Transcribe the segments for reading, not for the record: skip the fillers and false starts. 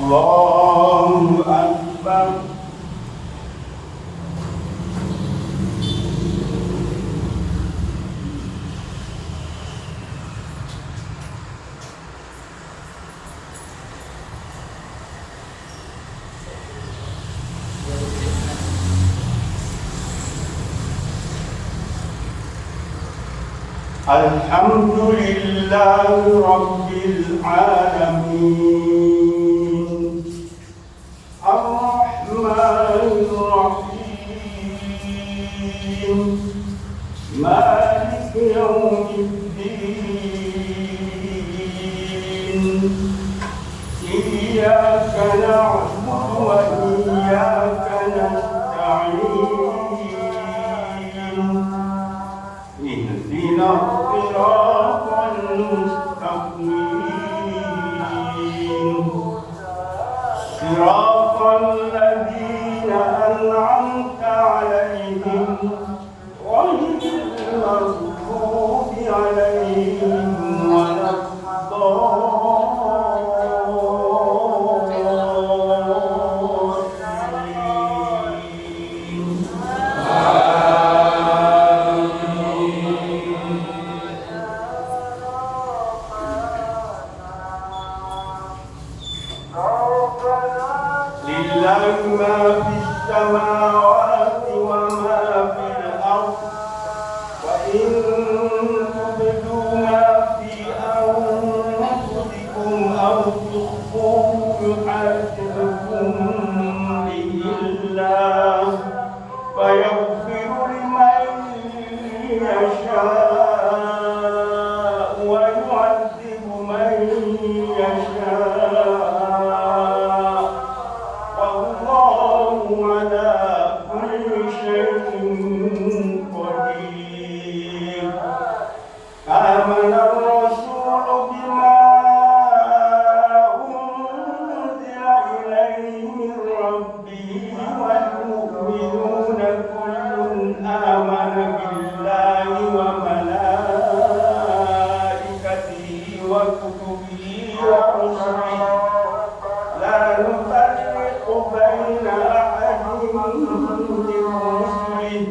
Allahu Akbar. Alhamdulillahi Rabbil Alamin, Ar-Rahmanir Rahim, Maliki Yawmiddin, Iyyaka na'budu wa iyyaka nasta'in, Ihdina الصراط المستقيم صراط الذين أنعمت عليهم غير المغضوب عليهم ولا ما في السماوات وما في الأرض وإن تبدوا ما في أنفسكم أو تخفوه يحاسبكم به الله فيغفر لمن يشاء ويعذب من يشاء على كل شيء قدير. آمن الرسول بما أنزل إليه من ربه والمؤمنون كل آمن بالله وملائكته وكتبه ورسله لا نفرق بين أحد من رسله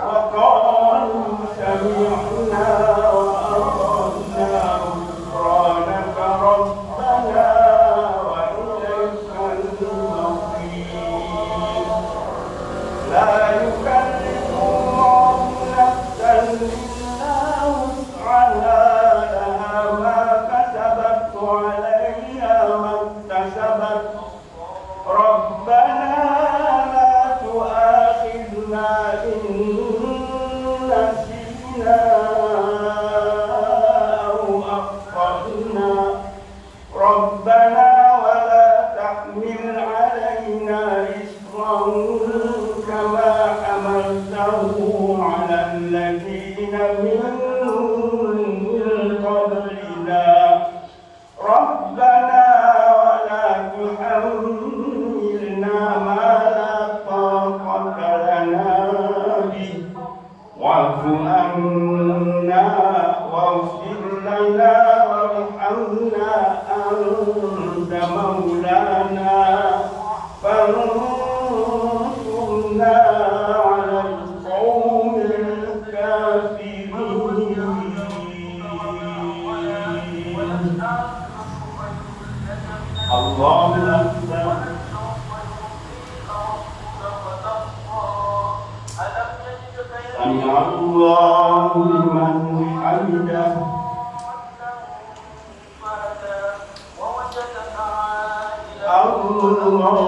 وقالوا سمعنا وأطعنا غفرانك ربنا وإليك المصير. لا يكلف الله نفسا إلا وسعها لها ما كسبت وعليها ما اكتسبت. ربنا لا تؤاخذنا إن نسينا أو أخطأنا. ربنا ولا تحمل علينا إصرا كما حملته على الذين من قبلنا. ربنا ولا تحملنا ما لا طاقة لنا به واعف عنا واغفر لنا وارحمنا أنت مولانا فانصرنا على القوم الكافرين. الله أكبر. سمع الله لمن حمده. الله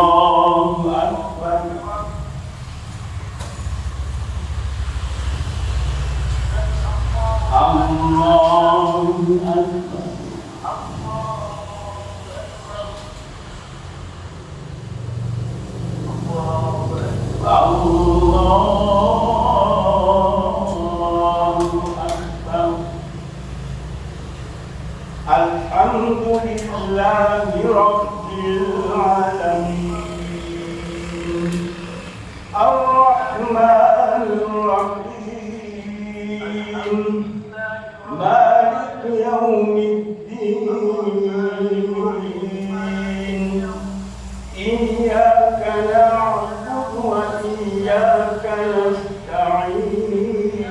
أكبر. الله أكبر. الله أكبر. الحمد لله رب العالمين الرحمن نستعين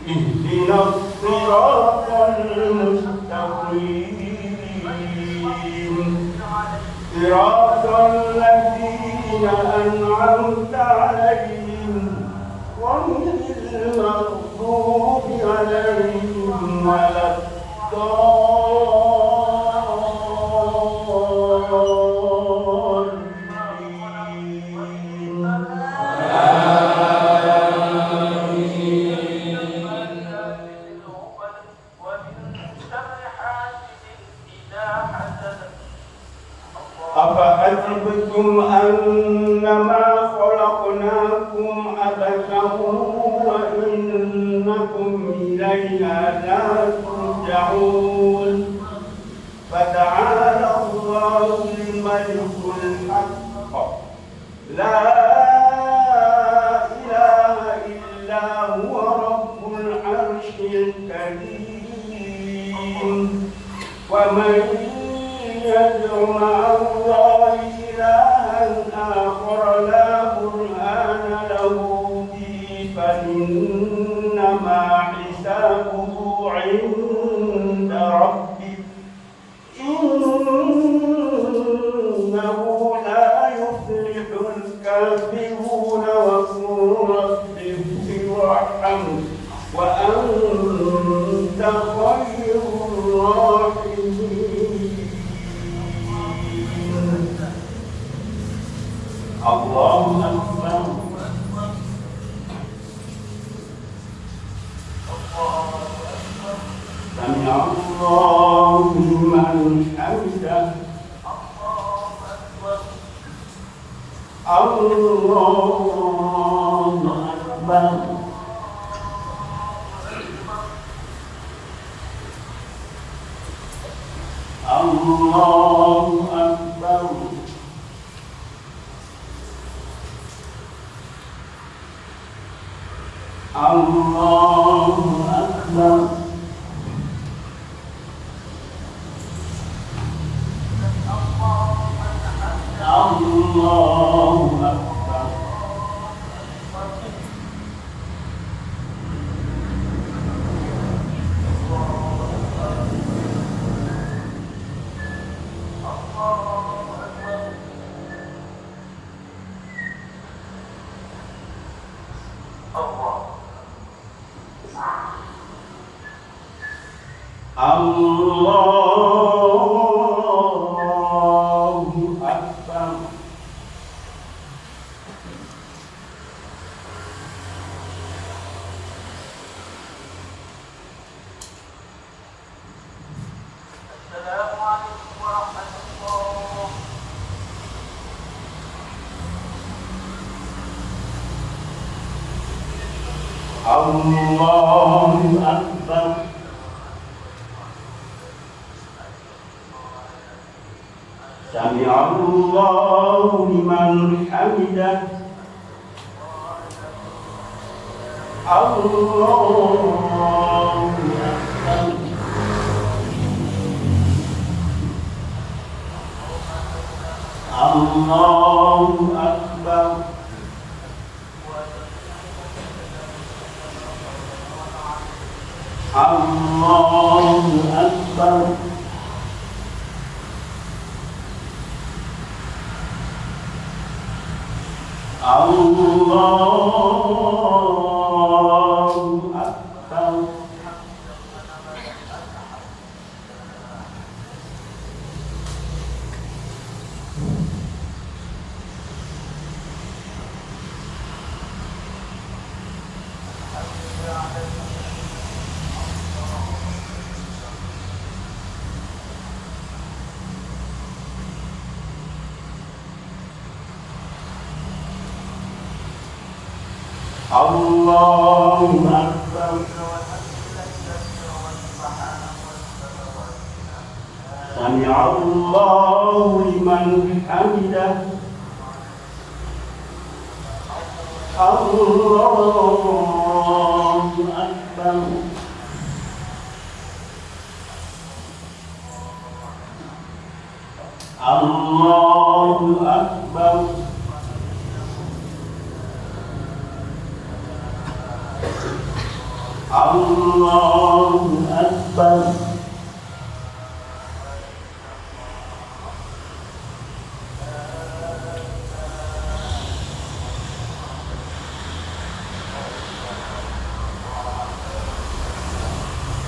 اهدنا الصراط المستقيم صراط الذين أنعمت عليهم غير المغضوب عليهم ولا أفحسبتم أنما خلقناكم عبثا وإنكم إلينا لا ترجعون فتعالى الله الملك الحق لا إله إلا هو رب العرش الكريم ومن يدع مع الله إلها آخر لا برهان له به فإنما حسابه عند ربه إنه لا يفلح الكافرون وقل رب اغفر وارحم وأنت خير الراحمين. الله أكبر. سمع الله لمن حمده. الله أكبر. الله أكبر. الله أكبر. الله أكبر. الله أكبر. سمع الله لمن حمده. الله أكبر. الله أكبر. الله أكبر. الله أكبر. الله أكبر. سمع الله لمن حمده. الله أكبر. الله أكبر. Allahu Akbar.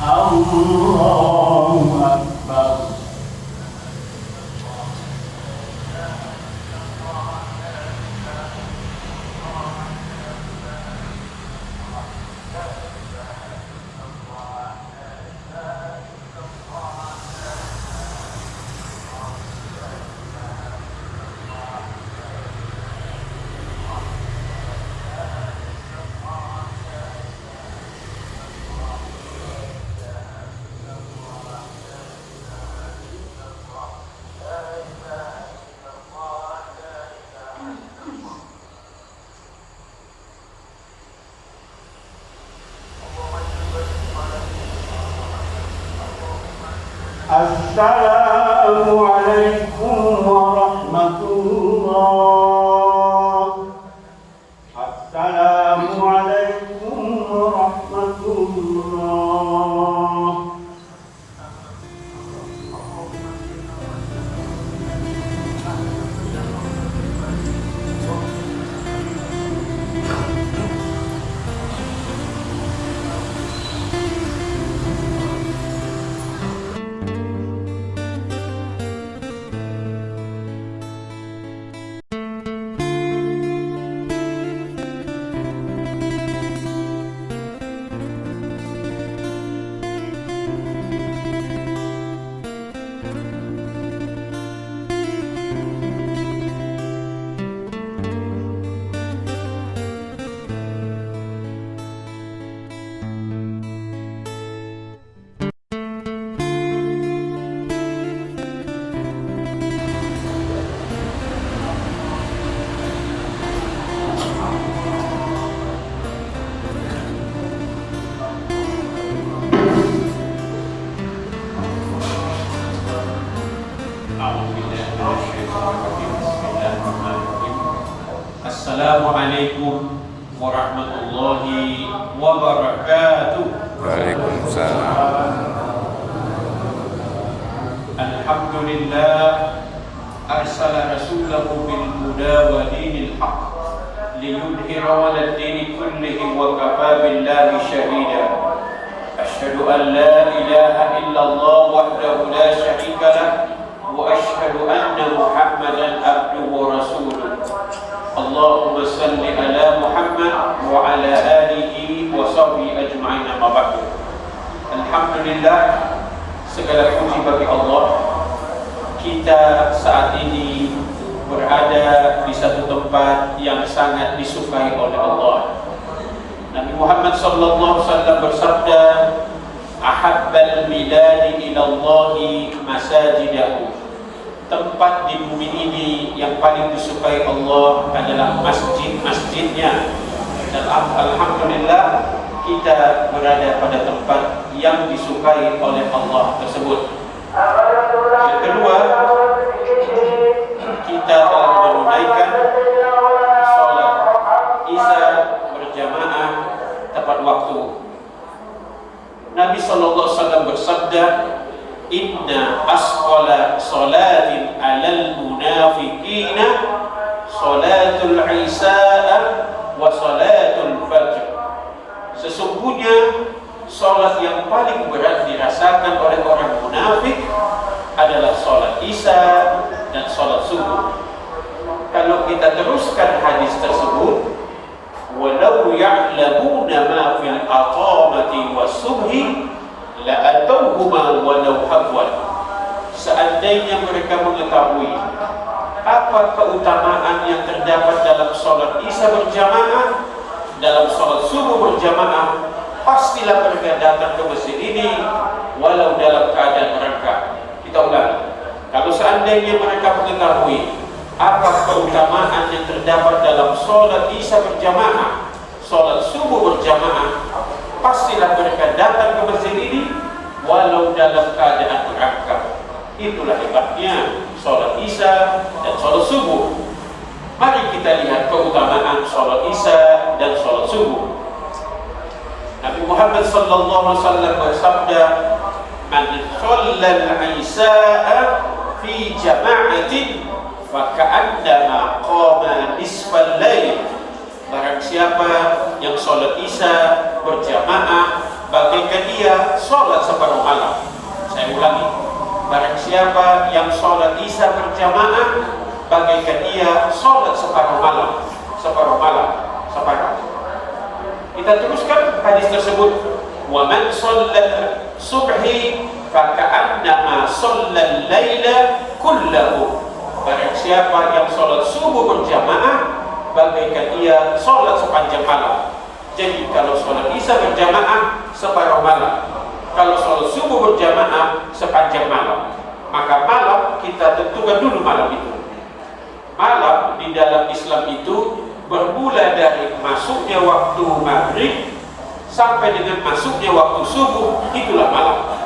Allahu Akbar. Assalamualaikum warahmatullah. Assalamualaikum warahmatullah. Assalamualaikum warahmatullahi wabarakatuh. Waalaikumsalam. Alhamdulillah arsala rasulahu bil huda wa dinil haq liyudhhira 'ala ad-dini kullihi wa kafa billahi shahida. Asyhadu an la ilaha illallah wahdahu la syarika lah wa asyhadu anna Muhammadan abduhu wa rasuluh. Allahumma salli ala Muhammad wa ala alihi wa sahbihi ajma'in, amma ba'du. Alhamdulillah, segala puji bagi Allah. Kita saat ini berada di satu tempat yang sangat disukai oleh Allah. Nabi Muhammad sallallahu alaihi wasallam bersabda, ahabbal biladi ila Allahi masajidahu. Tempat di bumi ini yang paling disukai Allah adalah masjid-masjidnya. Dan alhamdulillah kita berada pada tempat yang disukai oleh Allah tersebut. Yang kedua, kita telah menunaikan sholat Isya berjamaah tepat waktu. Nabi sallallahu alaihi wasallam bersabda, inna asqala salatin alal munafiqina salatul isya'a wa salatul fajr. Sesungguhnya salat yang paling berat dirasakan oleh orang munafik adalah salat isya dan salat subuh. Kalau kita teruskan hadis tersebut, walau ya'lamuna ma fil aqamati was subhi la atauhuma walau habwan. Seandainya mereka mengetahui apa keutamaan yang terdapat dalam sholat Isya berjamaah, dalam sholat subuh berjamaah, pastilah mereka datang ke masjid ini walau dalam keadaan mereka. Kita ulangi, kalau seandainya mereka mengetahui apa keutamaan yang terdapat dalam sholat Isya berjamaah, sholat subuh berjamaah, pastilah mereka datang ke masjid ini walau dalam keadaan merangkap. Itulah hebatnya sholat Isya dan sholat subuh. Mari kita lihat keutamaan sholat Isya dan sholat subuh. Nabi Muhammad Muhammad sallallahu alaihi wasallam bersabda, "Man shallal isya'a fi jama'atin faka'annama qama nisfal lail." Barang siapa yang sholat isya berjamaah, bagaikan dia sholat separuh malam. Saya ulangi, barang siapa yang sholat isya berjamaah, bagaikan dia sholat separuh malam. Kita teruskan hadis tersebut. Wa man shallal subhi faka'annama shallal laila kullahu. Barang siapa yang sholat subuh berjamaah, bagaikan ia sholat sepanjang malam. Jadi kalau sholat isya berjamaah separuh malam, kalau sholat subuh berjamaah sepanjang malam, maka malam kita tentukan dulu malam itu. Malam di dalam Islam itu bermula dari masuknya waktu maghrib sampai dengan masuknya waktu subuh, itulah malam.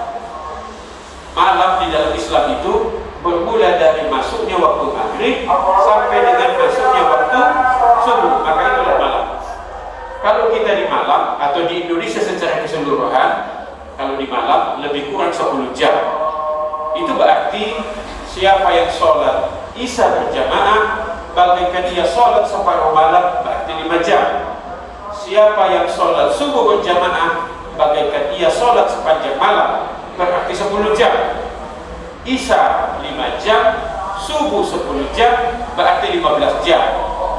Malam di dalam Islam itu bermula dari masuknya waktu maghrib sampai dengan masuknya waktu subuh, maka itulah malam. Kalau kita di malam atau di Indonesia secara keseluruhan, kalau di malam lebih kurang 10 jam, itu berarti siapa yang sholat isya berjamaah, bagaikan dia sholat separuh malam, berarti 5 jam. Siapa yang sholat subuh berjamaah, bagaikan ia sholat sepanjang malam, berarti 10 jam. Isya 5 jam, subuh 10 jam, berarti 15 jam.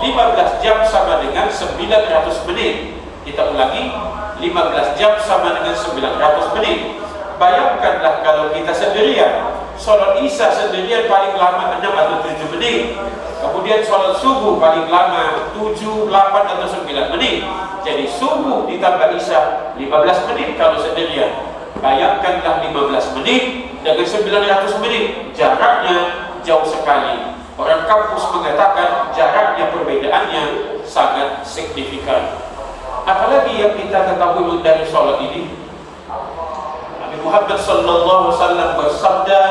15 jam sama dengan 900 menit. Kita ulangi, 15 jam sama dengan 900 menit. Bayangkanlah kalau kita sendirian, sholat isya sendirian paling lama 6 atau 7 menit. Kemudian sholat subuh paling lama 7, 8 atau 9 menit. Jadi subuh ditambah isya 15 menit kalau sendirian. Bayangkanlah 15 menit dengan 900 menit, jaraknya jauh sekali. Orang kampus mengatakan jaraknya, perbedaannya sangat signifikan. Apalagi yang kita ketahui dari sholat ini, Nabi Muhammad sallallahu alaihi wasallam bersabda,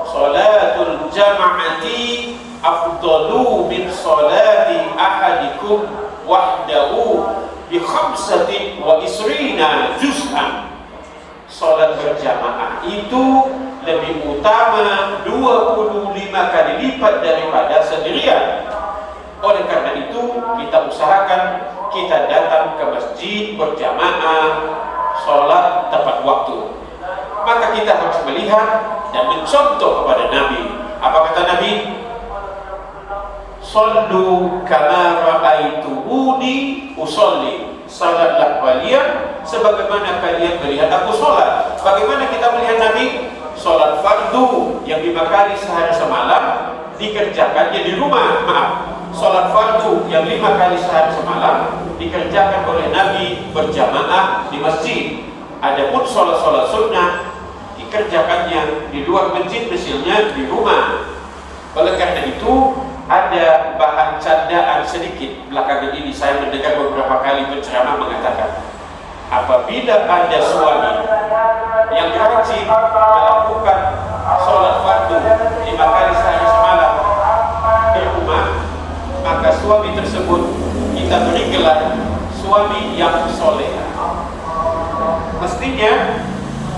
"Sholatul jama'ati afdalu min sholati ahadikum wahdahu bi 25 juz'an." Sholat berjamaah itu lebih utama 25 kali lipat daripada sendirian. Oleh karena itu, kita usahakan kita datang ke masjid berjamaah, sholat tepat waktu. Maka kita harus melihat dan mencontoh kepada Nabi. Apa kata Nabi? "Sallu kama ra'aitumuni usolli." Salatlah kalian sebagaimana kalian melihat aku sholat. Bagaimana kita melihat Nabi? Sholat fardu yang 5 kali sehari semalam dikerjakannya di rumah. Sholat fardu yang 5 kali sehari semalam dikerjakan oleh Nabi berjamaah di masjid. Adapun sholat-sholat sunnah dikerjakannya di luar masjid, misalnya di rumah. Oleh karena itu, ada bahan candaan sedikit. Belakangan ini saya mendengar beberapa kali penceramah mengatakan, apabila ada suami yang rajin melakukan sholat fardu 5 kali sehari semalam di rumah, maka suami tersebut kita beri gelar suami yang soleh. Mestinya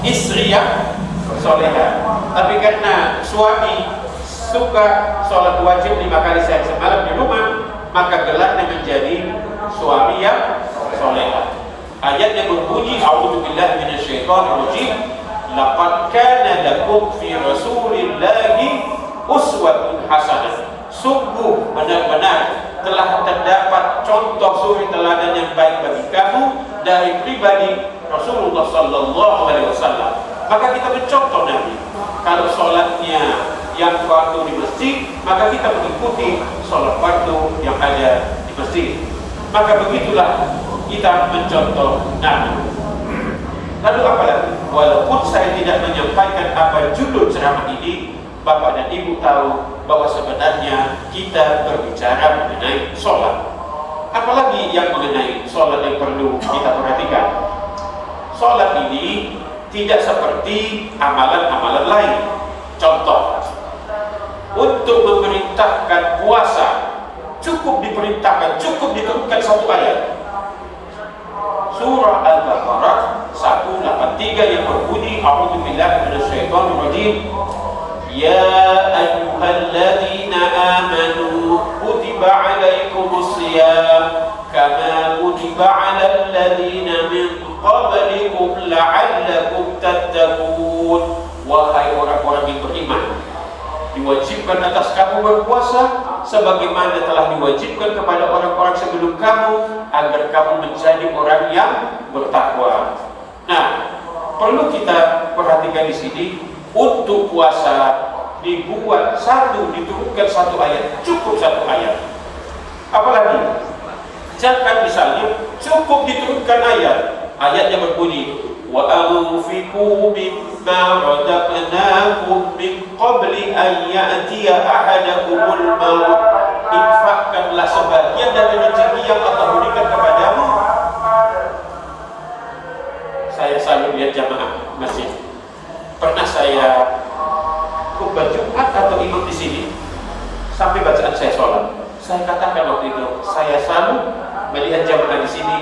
istri yang soleha, tapi karena suami suka sholat wajib 5 kali sehari semalam di rumah, maka gelarnya menjadi suami yang soleh. Ayatnya berbunyi, A'udzubillahi minasyaitonir rajim, laqad kana lakum fi rasulillahi uswatun hasanah. Sungguh benar-benar telah terdapat contoh suri teladan yang baik bagi kamu dari pribadi Rasulullah sallallahu alaihi wasallam. Maka kita mencontoh Nabi. Kalau sholatnya yang fardu di masjid, maka kita mengikuti sholat fardu yang ada di masjid. Maka begitulah kita mencontoh Nabi. Lalu apa lagi? Walaupun saya tidak menyampaikan apa judul ceramah ini, Bapak dan Ibu tahu bahwa sebenarnya kita berbicara mengenai sholat. Apalagi yang mengenai sholat yang perlu kita perhatikan. Sholat ini tidak seperti amalan-amalan lain. Contoh, untuk memerintahkan puasa cukup diperintahkan, cukup diturunkan 1 ayat. Surah Al-Baqarah Ya ayyuhalladzina amanu kutiba alaikumus shiyam kama kutiba alal ladzina min qablikum la'allakum tattaqun. Wahai orang-orang yang beriman, diwajibkan atas kamu berpuasa sebagaimana telah diwajibkan kepada orang-orang sebelum kamu agar kamu menjadi orang yang bertakwa. Nah, perlu kita perhatikan di sini, untuk puasa dibuat diturunkan satu ayat, cukup satu ayat. Apalagi zakat misalnya cukup diturunkan ayat yang berbunyi wa anfiqu mimma razaqnakum min qabli an ya'tiya ahadakumul maut. Infakkanlah sebagian dari rezeki yang Allah berikan kepadamu. Saya selalu lihat jamaah masjid. Pernah saya khutbah Jumat atau imam di sini sampai bacaan saya sholat. Saya katakan waktu itu, saya selalu melihat jamaah di sini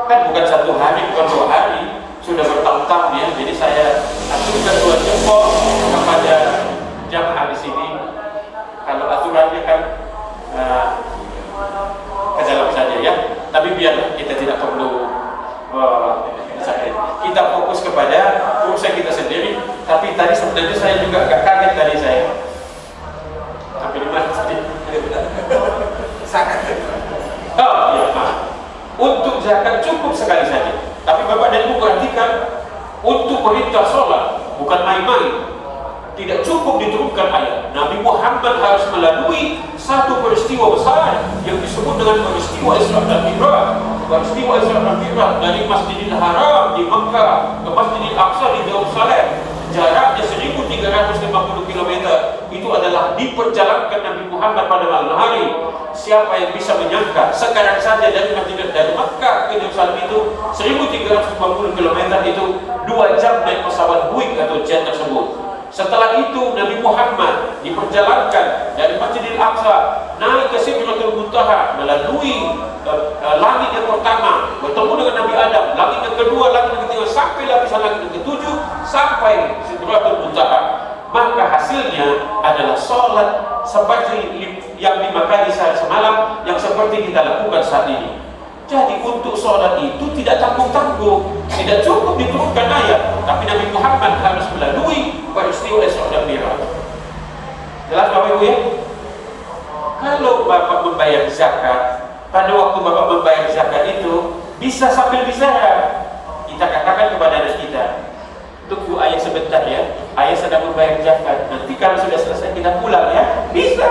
kan bukan satu hari, bukan 2 hari, sudah bertahun-tahun ya. Jadi saya aturkan 2 jempol kepada jamaah di sini. Kalau aturannya kan ke dalam saja ya. Tapi biarlah, kita tidak perlu kita fokus kepada urusan kita sendiri. Tapi tadi sebenarnya saya juga agak kaget tadi saya. Sampai di mana tadi? Zakat. Oh iya, maaf. Untuk zakat cukup sekali saja. Tapi Bapak dan Ibu perhatikan, untuk perintah sholat bukan main-main. Tidak cukup diturunkan ayat. Nabi Muhammad harus melalui satu peristiwa besar yang disebut dengan peristiwa Isra dan Mi'raj. Peristiwa Isra dan Mi'raj dari Masjidil Haram di Mekah ke Masjidil Aqsa di Yerusalem, jaraknya 1350 km. Itu adalah diperjalankan Nabi Muhammad pada malam hari. Siapa yang bisa menyangka sekarang saja dari Mekah ke Yerusalem itu 1350 km, itu 2 jam naik pesawat Boeing atau jet tersebut. Setelah itu Nabi Muhammad diperjalankan dari Masjidil Aqsa naik ke Sidratul Muntaha, melalui langit yang pertama, bertemu dengan Nabi Adam, langit yang kedua, langit yang ketiga, sampai lapisan langit yang ketujuh, sampai Sidratul Muntaha. Maka hasilnya adalah sholat seperti yang 5 kali sehari semalam, yang seperti kita lakukan saat ini. Jadi untuk sholat itu tidak tanggung-tanggung, tidak cukup diturunkan ayat, tapi Nabi Muhammad harus melalui peristiwa Isra dan Mi'raj. Jelas Bapak Ibu ya? Kalau Bapak membayar zakat, pada waktu Bapak membayar zakat itu bisa sambil bicara. Kita katakan kepada anak kita, tunggu ayah sebentar ya, ayah sedang membayar zakat, nanti kalau sudah selesai kita pulang ya. Bisa.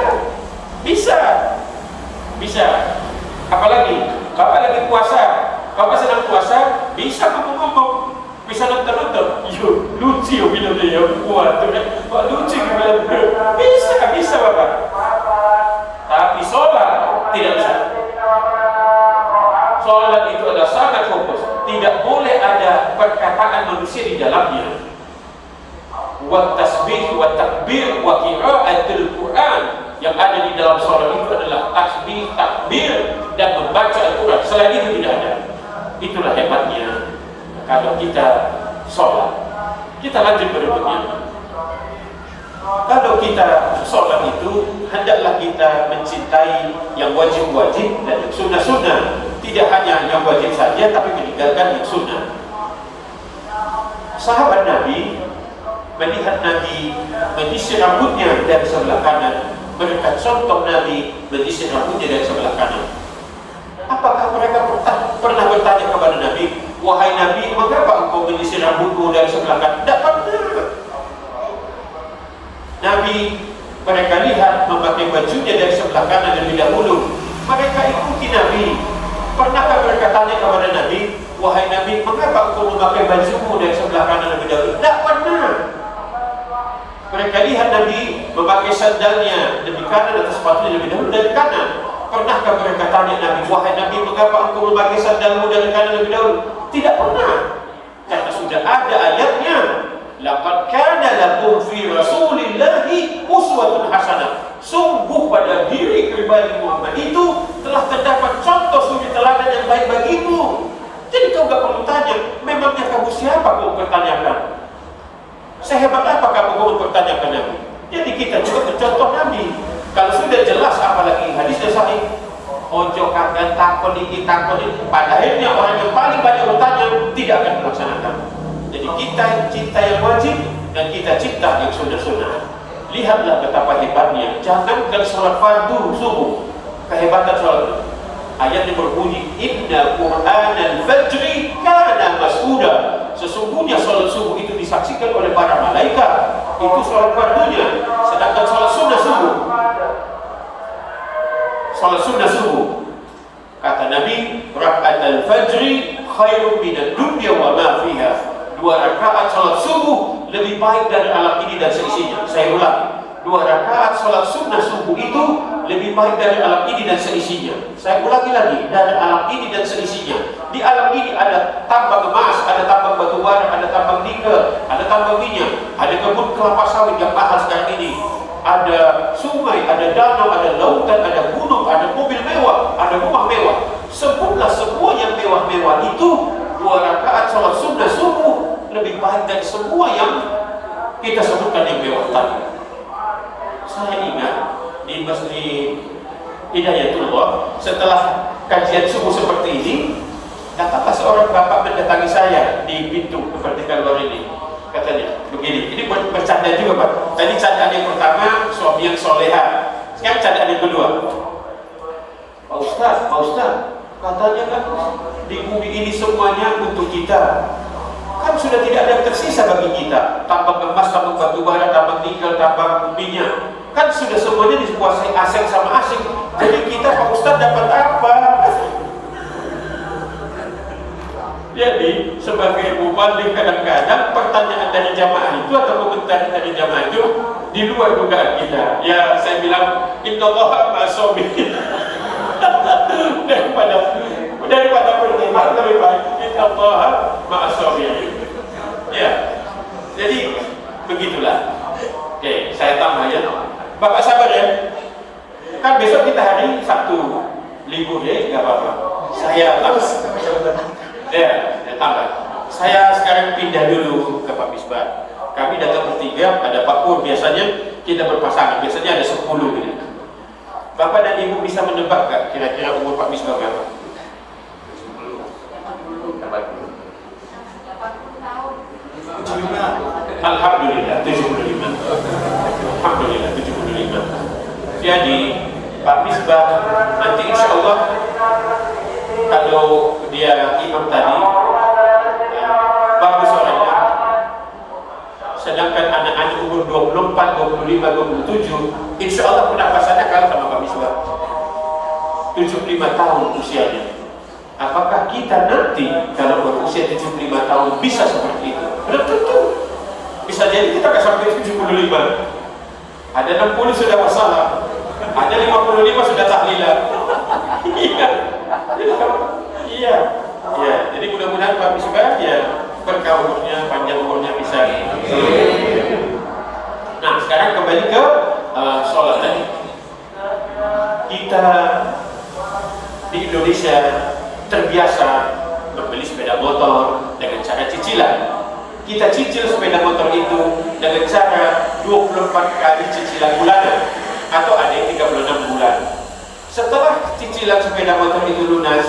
Apalagi Bapak lagi puasa, Bapak sedang puasa, bisa ngomong-ngomong, bisa nonton-nonton. Yo, lucu ya bilang dia, buat tuh kan, lucu bilang bisa Bapak. Tapi sholat tidak bisa. Sholat itu adalah sangat fokus, tidak boleh ada perkataan manusia di dalamnya. Wa tasbih wa takbir wa qiraatul Quran. Yang ada di dalam sholat itu adalah tasbih, takbir, dan membaca Al-Quran. Selain itu tidak ada. Itulah hebatnya kalau kita sholat. Kita lanjut berikutnya. Kalau kita sholat itu, hendaklah kita mencintai yang wajib-wajib dan yang sunnah-sunnah. Tidak hanya yang wajib saja, tapi meninggalkan yang sunnah. Sahabat Nabi melihat Nabi menyisir rambutnya dari sebelah kanan. Mereka contoh Nabi menyisir rambutnya dari sebelah kanan. Apakah mereka pernah bertanya kepada Nabi, wahai Nabi, mengapa engkau menyisir rambutmu dari sebelah kanan? Tidak pernah. Nabi, mereka lihat memakai bajunya dari sebelah kanan lebih dahulu. Mereka ikuti Nabi. Pernahkah mereka tanya kepada Nabi, wahai Nabi, mengapa engkau memakai bajumu dari sebelah kanan lebih dahulu? Tidak pernah. Mereka lihat Nabi memakai sandalnya lebih kanan atau sepatunya lebih dahulu dari kanan. Pernahkah mereka tanya Nabi, wahai Nabi, mengapa engkau memakai sandalmu dari kanan lebih dahulu? Tidak pernah. Karena sudah ada ayatnya. Laqad kana lakum fi Rasulillahi uswatun hasanah. Sungguh pada diri pribadi Muhammad itu telah terdapat contoh suri teladan yang baik bagimu. Jadi kau gak perlu tanya, memangnya kamu siapa kau pertanyakan? Sehebat apa kamu mempertanyakan Nabi? takut ini. Pada akhirnya orang yang paling banyak bertanya tidak akan melaksanakan. Jadi kita cinta yang wajib dan kita cinta yang sunnah-sunnah. Lihatlah betapa hebatnya. Jangankan sholat fardu subuh, kehebatan sholat. Ayatnya berbunyi, Inna Qur'anal fajri kana mas'uda. Sesungguhnya sholat subuh itu disaksikan oleh para malaikat. Itu sholat fardunya. Sedangkan sholat sunnah subuh, kata Nabi, raka'atul fajri khairun minad dunya wa ma fiha. 2 rakaat sholat subuh lebih baik dari alam ini dan seisinya. Saya ulangi, 2 rakaat sholat sunnah subuh itu lebih baik dari alam ini dan seisinya. Saya ulangi lagi, dari alam ini dan seisinya. Di alam ini ada tambang emas, ada tambang batu bara, ada tambang nikel, ada tambang minyak, ada kebun kelapa sawit yang mahal sekarang ini, ada sungai, ada danau, ada lautan, ada gunung, ada mobil mewah, ada rumah mewah. Sebutlah semua yang mewah-mewah itu, 2 rakaat sholat sunnah subuh lebih baik dari semua yang kita sebutkan yang mewah tadi. Saya ingat di Masjid Hidayatullah, setelah kajian subuh seperti ini, datanglah seorang bapak mendatangi saya di pintu kemerdekaan luar ini. Katanya begini, ini bercanda juga Pak. Tadi candaan yang pertama, suami yang soleha. Sekarang candaan yang kedua, Pak Ustaz, katanya kan di bumi ini semuanya untuk kita. Kan sudah tidak ada yang tersisa bagi kita. Tambang emas, tambang batu bara, tambang nikel, tambang minyak, kan sudah semuanya dikuasai asing sama asing. Jadi kita Pak Ustaz dapat apa? Jadi sebagai mubalik kadang-kadang pertanyaan dari jamaah itu atau komentar dari jamaah itu di luar dugaan kita. Ya saya bilang innallaha ma'as-sabirin. daripada berdebat lebih baik innallaha ma'as-sabirin. Ya, jadi begitulah. Oke, saya tambah ya. Bapak sabar ya. Kan besok kita hari Sabtu libur ya, nggak apa-apa. Saya tambah. Ya, tambah. Saya sekarang pindah dulu ke Pak Misbah. Kami datang bertiga, ada Pak Pur. Biasanya kita berpasangan. Biasanya ada 10 gitu. Bapak dan Ibu bisa menebak gak kira-kira umur Pak Misbah berapa? 75. Alhamdulillah 75. Alhamdulillah 75. Jadi Pak Misbah nanti insya Allah kalau dia imam tadi bagus orangnya. Sedangkan anak-anak umur 24, 25, 27 insya Allah penapasannya kalah sama Pak Misbah. 75 tahun usianya. Apakah kita nanti kalau berusia 75 tahun bisa seperti itu? Belum tentu. Bisa jadi kita nggak sampai 75. Ada 60 sudah wassalam, ada 55 sudah tahlilan. Iya. Ya, jadi mudah-mudahan Pak Misbah ya berkah umurnya, panjang umurnya bisa. Nah, sekarang kembali ke sholat tadi. Kita di Indonesia terbiasa membeli sepeda motor dengan cara cicilan. Kita cicil sepeda motor itu dengan cara 24 kali cicilan bulanan atau ada yang 36 bulan. Setelah cicilan sepeda motor itu lunas,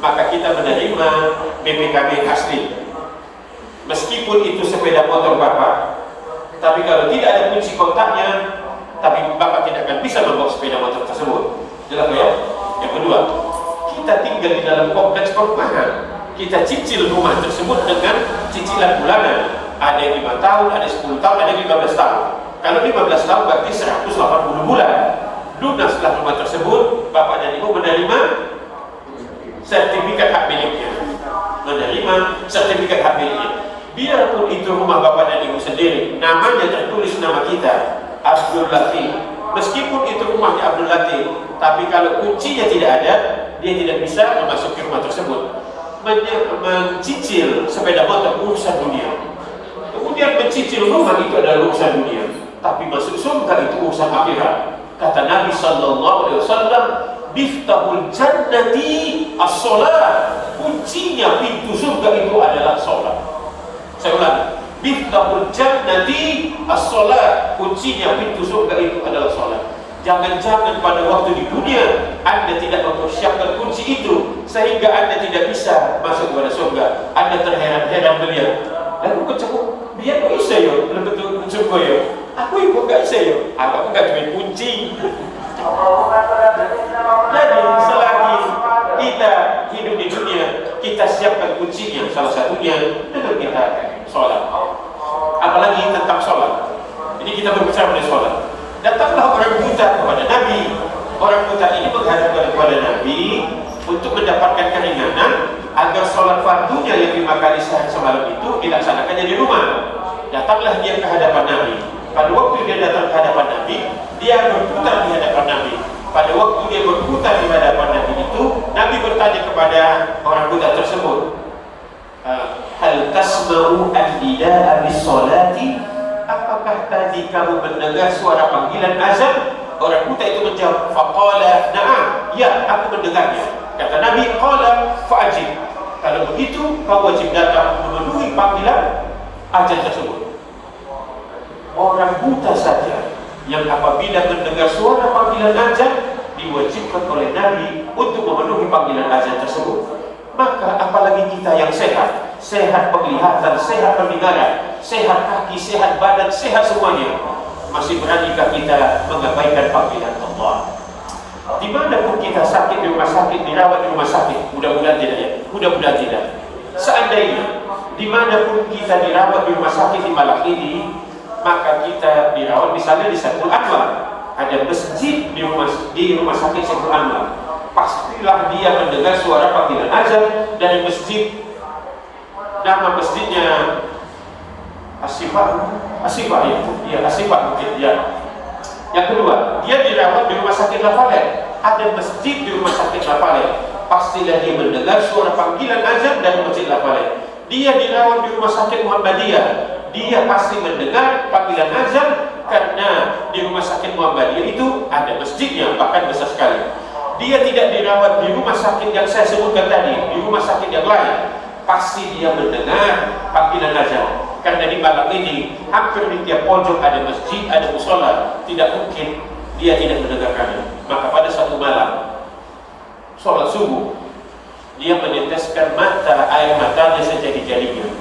maka kita menerima BPKB asli. Meskipun itu sepeda motor Bapak, tapi kalau tidak ada kunci kontaknya, tapi Bapak tidak akan bisa membawa sepeda motor tersebut. Jelas ya? Yang kedua, kita tinggal di dalam kompleks perumahan. Kita cicil rumah tersebut dengan cicilan bulanan. Ada yang 5 tahun, ada 10 tahun, ada yang 15 tahun. Kalau 15 tahun berarti 180 bulan. Lunaslah rumah tersebut, Bapak dan Ibu menerima sertifikat hak miliknya. Menerima sertifikat hak miliknya. Biarpun itu rumah Bapak dan Ibu sendiri, namanya tertulis nama kita, Abdul Latif. Meskipun itu rumahnya Abdul Latif, tapi kalau kuncinya tidak ada, dia tidak bisa memasuki rumah tersebut. Mencicil sepeda motor urusan dunia, kemudian mencicil rumah itu adalah urusan dunia, tapi masuk surga itu urusan akhirat. Kata Nabi Sallallahu Alaihi Wasallam, "Biftahul jannati as-salat." Kuncinya pintu surga itu adalah salat. Saya ulangi, "Biftahul jannati as-salat." Kuncinya pintu surga itu adalah salat. Jangan-jangan pada waktu di dunia Anda tidak mempersiapkan kunci itu, sehingga Anda tidak bisa masuk kepada surga. Anda terheran-heran melihat, lalu kecebuk, biar kok bisa ya, belum betul surga ya. Aku ibu gak bisa ya, aku gak cuma kunci. Jadi selagi kita hidup di dunia, kita siapkan kuncinya. Salah satunya dengan kita sholat. Apalagi tentang sholat. Ini kita berbicara mengenai sholat. Datanglah orang buta kepada Nabi. Orang buta ini menghadap kepada Nabi untuk mendapatkan keringanan agar sholat fardunya yang 5 kali sehari semalam itu dilaksanakannya di rumah. Datanglah dia ke hadapan Nabi. Pada waktu dia datang ke hadapan Nabi, dia berputar di hadapan Nabi. Pada waktu dia berputar di hadapan Nabi itu, Nabi bertanya kepada orang buta tersebut, hal tasma'u an-nida'a bis-sholati? Apakah tadi kamu mendengar suara panggilan azan? Orang buta itu menjawab, faqala na'am, ya, aku mendengarnya. Kata Nabi, qala fa'ajib. Kalau begitu, kau wajib datang memenuhi panggilan azan tersebut. Orang buta saja yang apabila mendengar suara panggilan azan diwajibkan oleh Nabi untuk memenuhi panggilan azan tersebut. Maka apalagi kita yang sehat, sehat penglihatan, sehat pendengaran, sehat kaki, sehat badan, sehat semuanya, masih beranikah kita mengabaikan panggilan Allah? Dimanapun kita sakit di rumah sakit, dirawat di rumah sakit, mudah-mudahan tidak ya, mudah-mudahan tidak. Seandainya dimanapun kita dirawat di rumah sakit di malam ini, maka kita dirawat misalnya di Saiful Anwar, ada masjid di rumah sakit Saiful Anwar, pastilah dia mendengar suara panggilan azan dari masjid. Nama masjidnya Asifah ya, Asifah mungkin ya. Yang kedua, dia dirawat di rumah sakit Lafayette, ada masjid di rumah sakit Lafayette, pastilah dia mendengar suara panggilan azan dari masjid Lafayette. Dia dirawat di rumah sakit Muhammadiyah, dia pasti mendengar panggilan azan karena di rumah sakit Muhammadiyah itu ada masjidnya, bahkan besar sekali. Dia tidak dirawat di rumah sakit yang saya sebutkan tadi, di rumah sakit yang lain, pasti dia mendengar panggilan azan. Karena di malam ini hampir di tiap pojok ada masjid, ada musola, tidak mungkin dia tidak mendengarkannya. Maka pada satu malam sholat subuh, dia meneteskan air matanya sejadi-jadinya.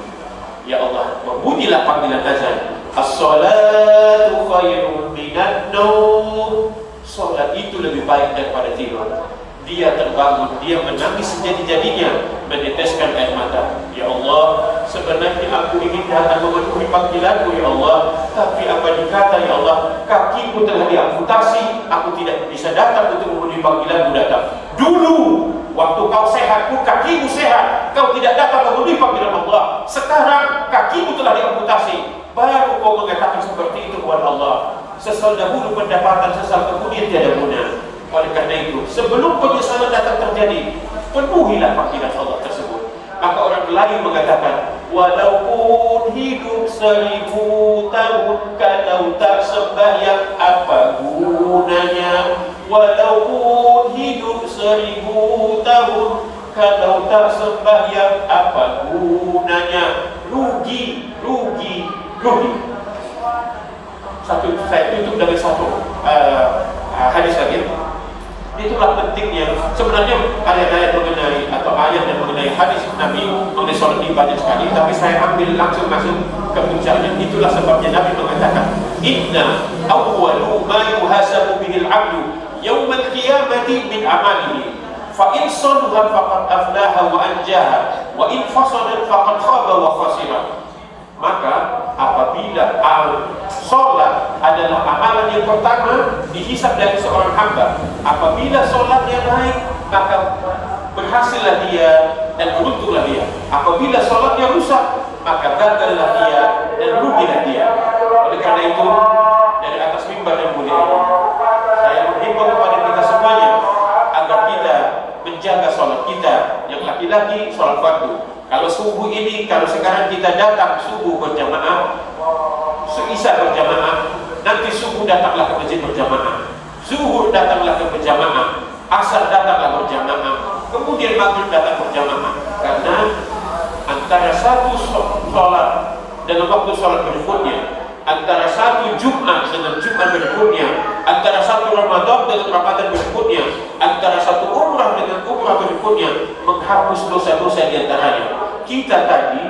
Ya Allah, berbunyilah panggilan azan, as-salatu khairun minan naum. Sholat itu lebih baik daripada tidur. Dia terbangun, dia menangis sejadi-jadinya, meneteskan air mata. Ya Allah, sebenarnya aku ingin datang memenuhi panggilanmu ya Allah, tapi apa dikata ya Allah, kakiku telah diamputasi, aku tidak bisa datang untuk memenuhi panggilanmu datang. Dulu waktu kau sehat, kakimu sehat, kau tidak datang memenuhi panggilan Allah. Sekarang kakimu telah diamputasi, baru kau mengatakan seperti itu kepada Allah. Sesal dahulu pendapatan, sesal kemudian tiada guna. Oleh karena itu, sebelum penyesalan datang terjadi, penuhilah panggilan Allah tersebut. Maka orang Melayu mengatakan, walaupun hidup 1000 tahun, kalau tak sembahyang apa gunanya? Walaupun hidup 1000 tahun, kalau tak sembahyang apa gunanya? Rugi, rugi, rugi. Saya tutup dengan satu hadis lagi. Itulah pentingnya. Sebenarnya ayat-ayat mengenai atau ayat yang mengenai hadis Nabi mengenai sholat ini banyak sekali, tapi saya ambil langsung masuk ke puncaknya. Itulah sebabnya Nabi mengatakan, inna awwalu ma yuhasabu bihil abdu yaumal qiyamati min amalihi, fa in sallaha faqad aflaha wa anjaha, wa in fasada faqad khaba wa khasira. Maka apabila sholat adalah amalan yang pertama dihisab dari seorang hamba, apabila sholatnya baik, maka berhasillah dia dan beruntunglah dia. Apabila sholatnya rusak, maka gagallah dia dan rugilah dia. Oleh karena itu, dari atas mimbar yang mulia ini, saya menghimbau kepada kita semuanya agar kita menjaga sholat kita. Yang laki-laki sholat fardu. Kalau subuh ini, kalau sekarang kita datang subuh berjamaah, isya berjamaah, nanti subuh datanglah ke masjid berjamaah, zuhur datanglah ke berjamaah, asar datanglah berjamaah, kemudian maghrib datang berjamaah. Karena antara satu sholat dengan waktu sholat berikutnya, antara satu Jumat dengan Jumat berikutnya, antara satu Ramadan dengan Ramadan berikutnya, antara satu umrah dengan umrah berikutnya, menghapus dosa-dosa di antaranya. Kita tadi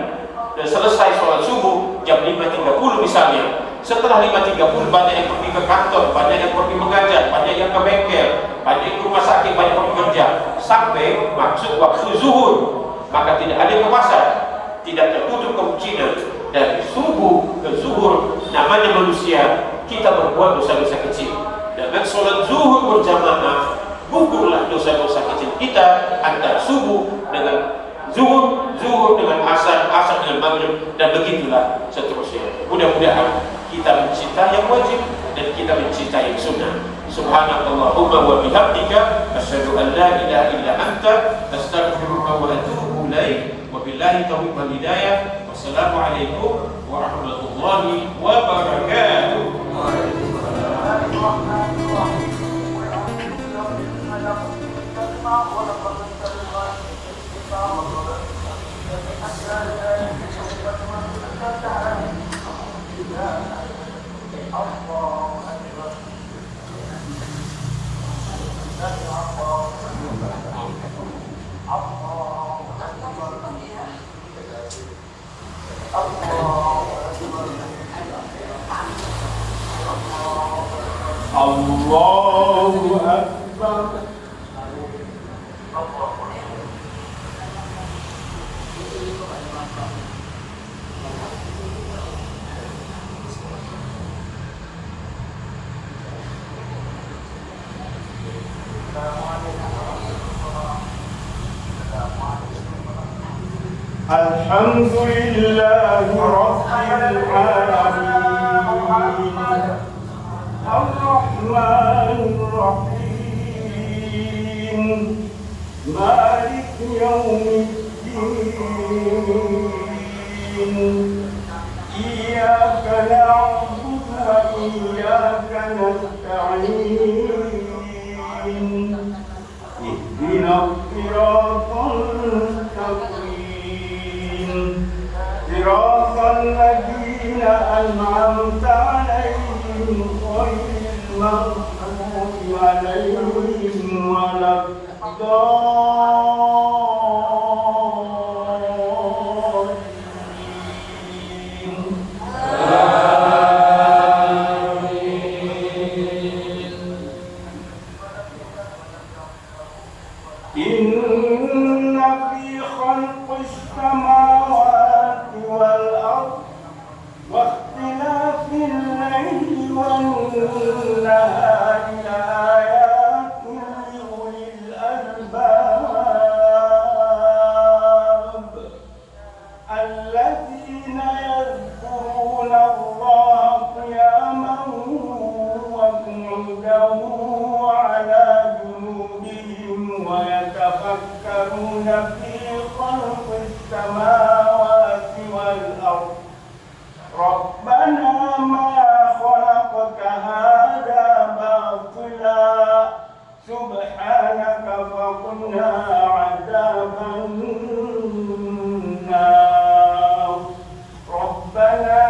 selesai sholat subuh jam 5.30 misalnya. Setelah 5.30 banyak yang pergi ke kantor, banyak yang pergi mengajar, banyak yang ke bengkel, banyak yang ke rumah sakit, banyak yang bekerja, sampai masuk waktu zuhur. Maka tidak ada ke pasar, tidak tertutup kemungkinan dari subuh ke zuhur. Namanya manusia, kita berbuat dosa-dosa kecil. Dengan sholat zuhur berjamaah, gugurlah dosa-dosa kecil kita antara subuh dengan zuhur, zuhur dengan asar, asar dengan maghrib, dan begitulah seterusnya. Mudah-mudahan kita mencintai yang wajib dan kita mencintai yang sunnah. Subhanakallahumma wa bihamdika asyhadu an la ilaha illa anta astaghfiruka wa atubu ilaik. Wabillahi taufiq wal hidayah. Wassalamualaikum warahmatullahi wabarakatuh. Allahu Akbar. Alhamdulillahi Rabbil Alamin Ar-Rahmanir Rahim Maliki Yawmiddin Iyyaka na'budu wa iyyaka nasta'in Ihdinas siratal mustaqim Siratal ladzina an'amta 'alaihim ghairil maghdubi 'alaihim waladdallin. Inna fi khalqis samawati wal ardh wa ikhtilafil layli wan nahari laayatin li ulil albab alladzina yadhkuruna Allaha qiyaman wa qu'udan wa 'ala junubihim wa yatafakkaruna fi khalqis samawati wal ardh Rabbana ma khalaqta hadha batila subhanaka faqina 'adzaban nar Rabbana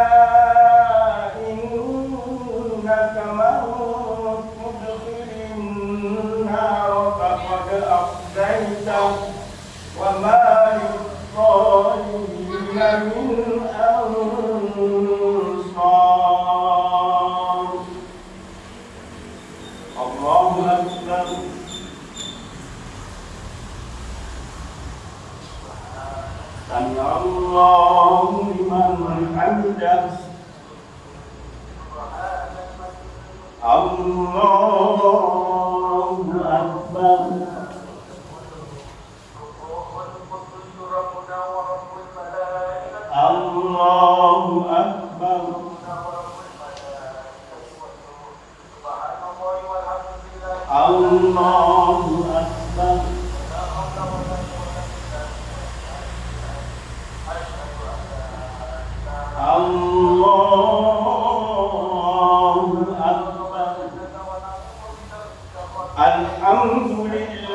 innaka man tudkhilin nar faqad akhzaytahu wa ma lidh-dhalimina min ansar. Allahu Akbar. Sami Allahu liman hamidah. Allahu Akbar. Allahu Akbar. Allahu Akbar. Allahu Akbar. Alhamdulillah.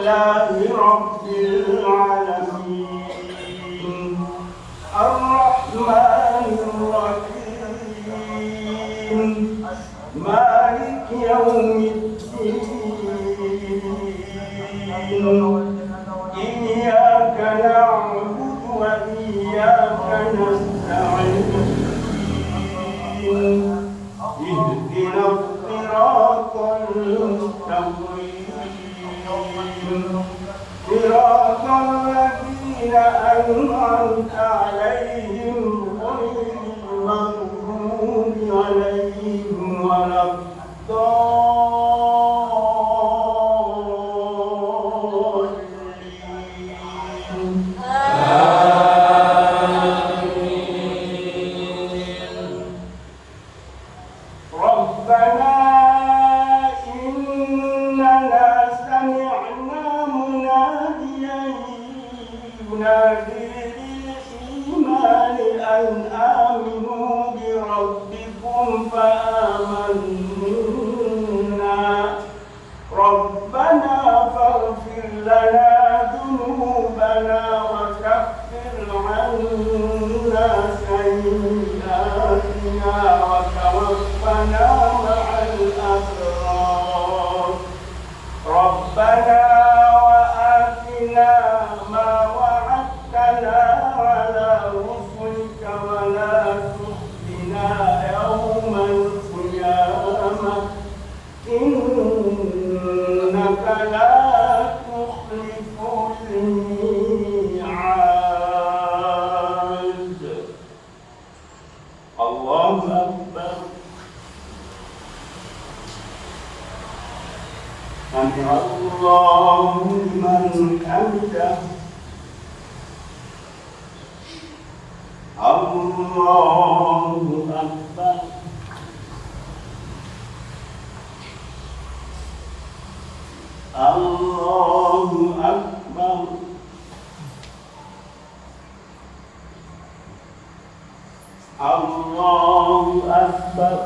نعبد وإياك نستعين اهدنا الصراط المستقيم صراط الذين أنعمت عليهم غير المغضوب عليهم ولا ربنا إننا سمعنا مناديا ينادي للإيمان أن آمنوا بربكم فآمنا ربنا فاغفر لنا ذنوبنا وكفر عنا سيئاتنا وتوفنا مع الأبرار ربنا وآتنا ما وعدتنا على رسلك ولا تخزنا يوم القيامة إنك لا تخلف الميعاد. الله أكبر. سمع الله لمن حمده. الله أكبر. الله أكبر. الله أكبر.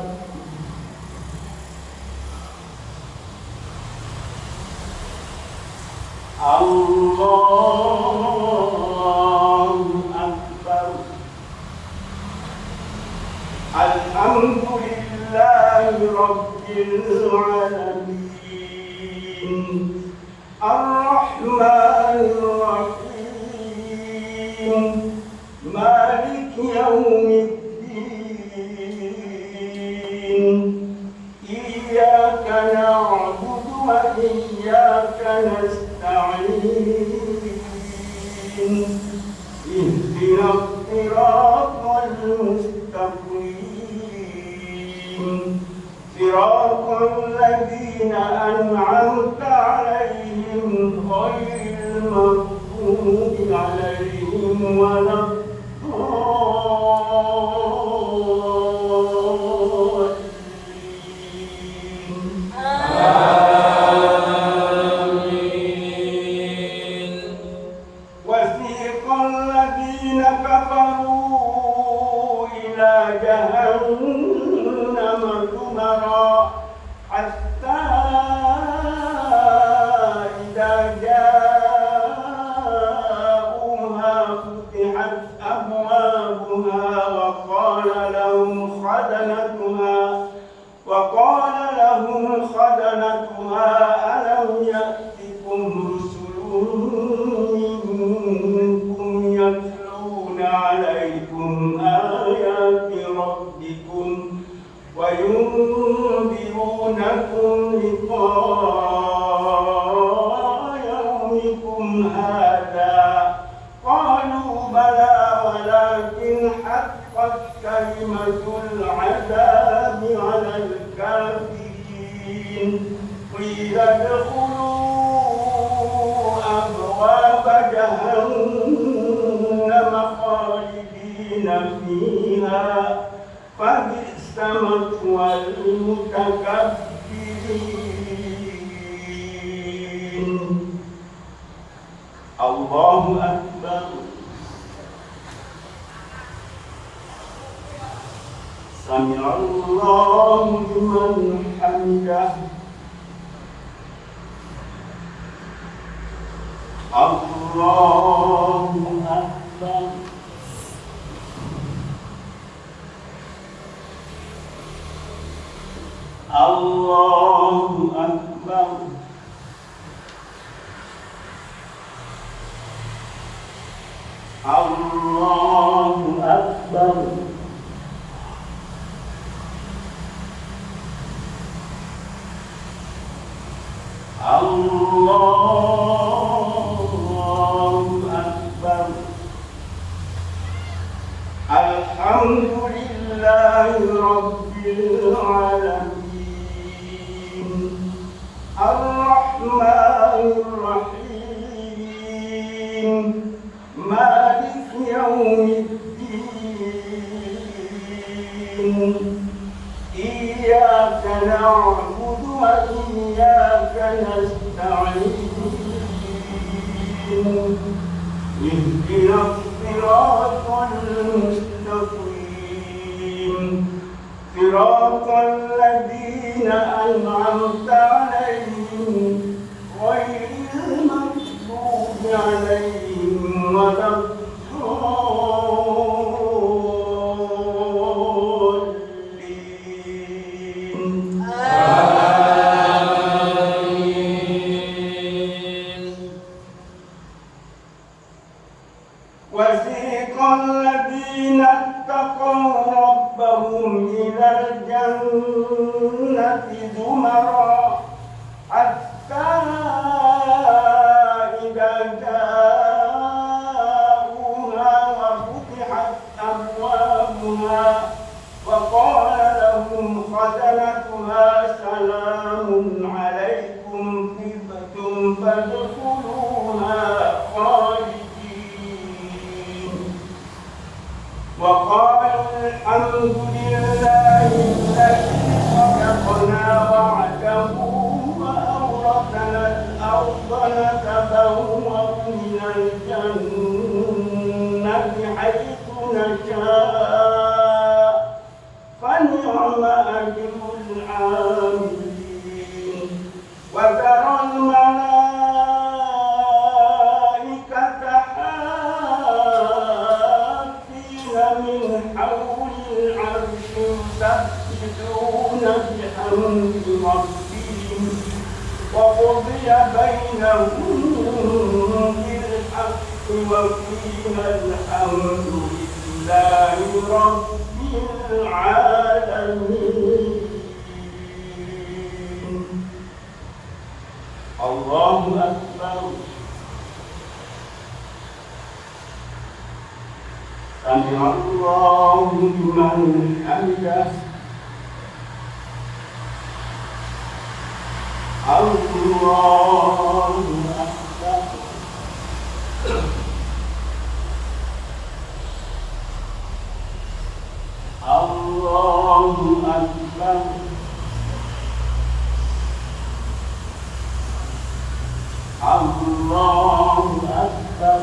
الله أكبر. الحمد لله رب العالمين الرحمن الرحيم مالك يوم الدين إياك نعبد وإياك نستعين اهدنا الصراط المستقيم صراط الذين أنعمت عليهم غير المغضوب عليهم ولا وسيق الذين كفروا إلى جهنم زمرا حتى إذا جاءوها فتحت أبوابها وقال لهم خزنتها ألم يأتكم رسل منكم يتلون عليكم آيات ربكم وينذرونكم لقاء يومكم هذا قالوا بلى ولكن حقت كلمة العذاب على الكافرين قيل ادخلوا أبواب جهنم خالدين فيها فبئس مثوى المتكبرين. الله أكبر. سمع الله لمن حمده. الله أكبر. الله أكبر. الله أكبر. الله أكبر. الحمد لله رب العالمين الرحمن الرحيم مالك يوم الدين إياك نعبد وإياك نستعين اهدنا الصراط المستقيم صراط الذين أنعمت عليهم غير المغضوب عليهم ولا الضالين. وسيق الذين اتقوا ربهم إلى الجنة زمرا حتى إذا جاءوها وفتحت أبوابها وقال لهم خزنتها سلام عليكم طبتم فادخلوها خالدين وقالوا الحمد لله الذي صدقنا وعده وأورثنا الأرض نتبوأ من الجنة حيث نشاء فنعم أجر العاملين وترى الملائكة حافين من حول العرش يسبحون بحمد ربهم وقضي بينهم بالحق وقيل الحمد لله رب العالمين. الله أكبر. سمع الله لمن حمده. الله أكبر. الله أكبر. الله أكبر.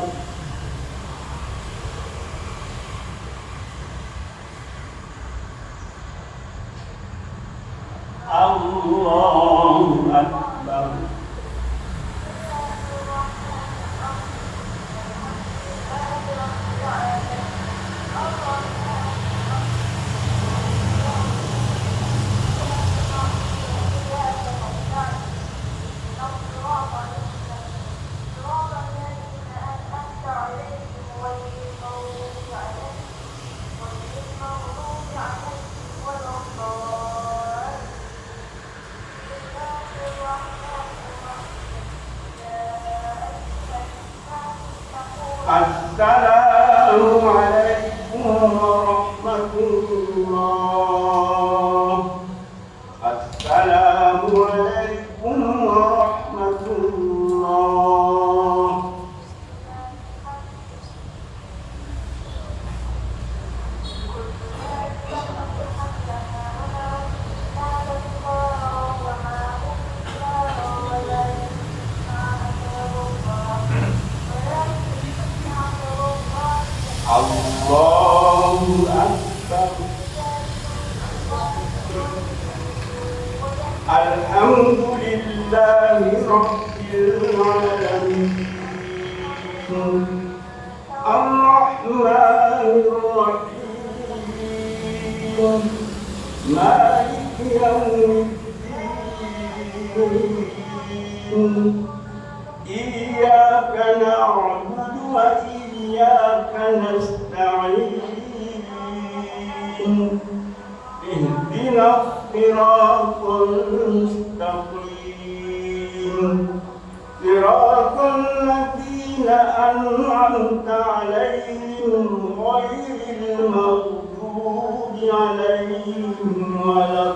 الله أكبر. السلام عليكم ورحمة الله. السلام عليكم ورحمة الله. الله أكبر. الحمد لله رب العالمين الرحمن الرحيم مالك يوم الدين إياك نعبد وإياك وإياك نستعين اهدنا الصراط المستقيم صراط الذين أنعمت عليهم غير المغضوب عليهم ولا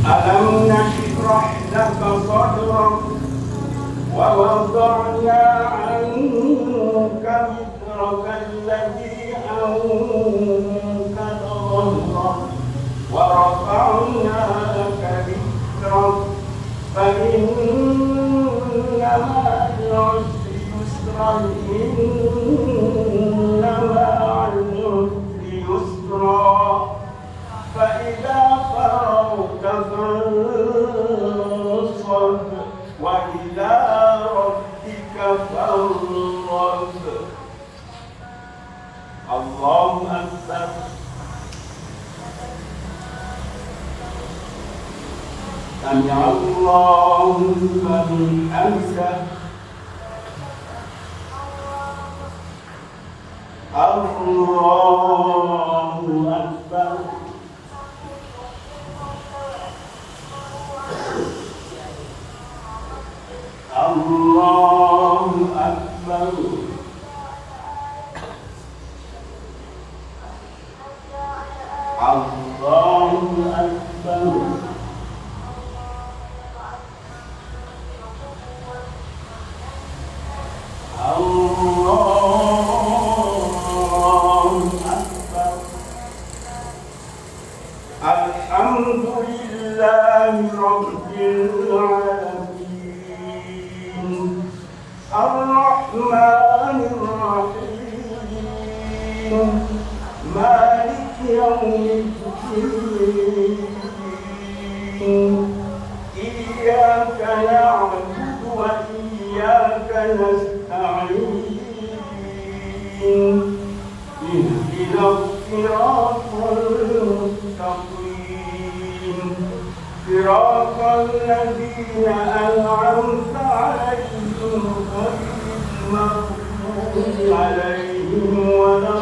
ألم نشرح لك صدرك ووضعنا عنك وزرك الذي أنقض ظهرك ورفعنا لك ذكرك فإن مع العسر يسرا إن مع العسر يسرا فإذا فرغت فانصب وإلى ربك فارغب الله أكبر سمع الله لمن حمده الله أكبر الله أكبر الله أكبر الله أكبر الحمد لله رب العالمين الرحمن الرحيم مالك يوم الدين إياك نعبد وإياك نستعين اهدنا الصراط المستقيم صراط الذين أنعمت عليهم غير المغضوب عليهم ولا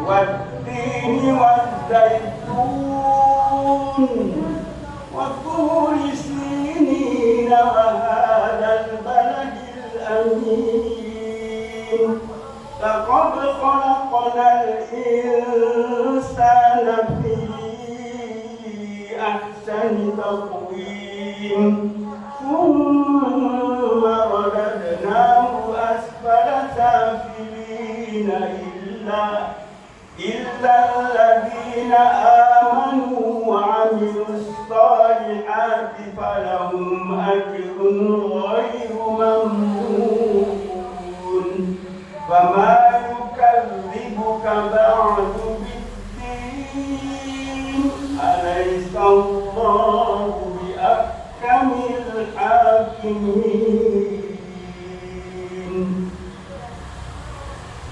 والتين والزيتون وطور سينين وهذا البلد الأمين لقد خلقنا الإنسان في أحسن تقويم ثم رددناه أسفل سافلين إلا الذين آمنوا وعملوا الصالحات فلهم أجر غير ممنون فما يكذبك بعد بالدين أليس الله بأحكم الحاكمين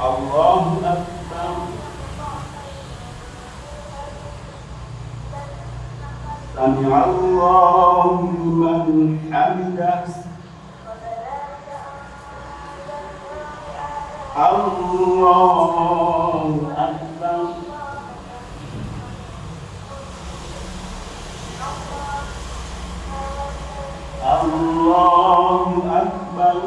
الله أكبر سمع الله لمن حمده الله أكبر الله أكبر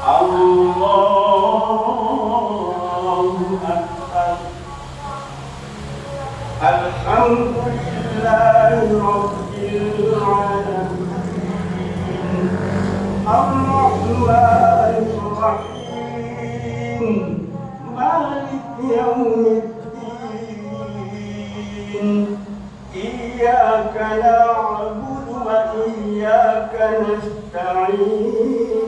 الله أكبر الحمد لله رب العالمين الرحمن الرحيم مالك يوم الدين إياك نعبد وإياك نستعين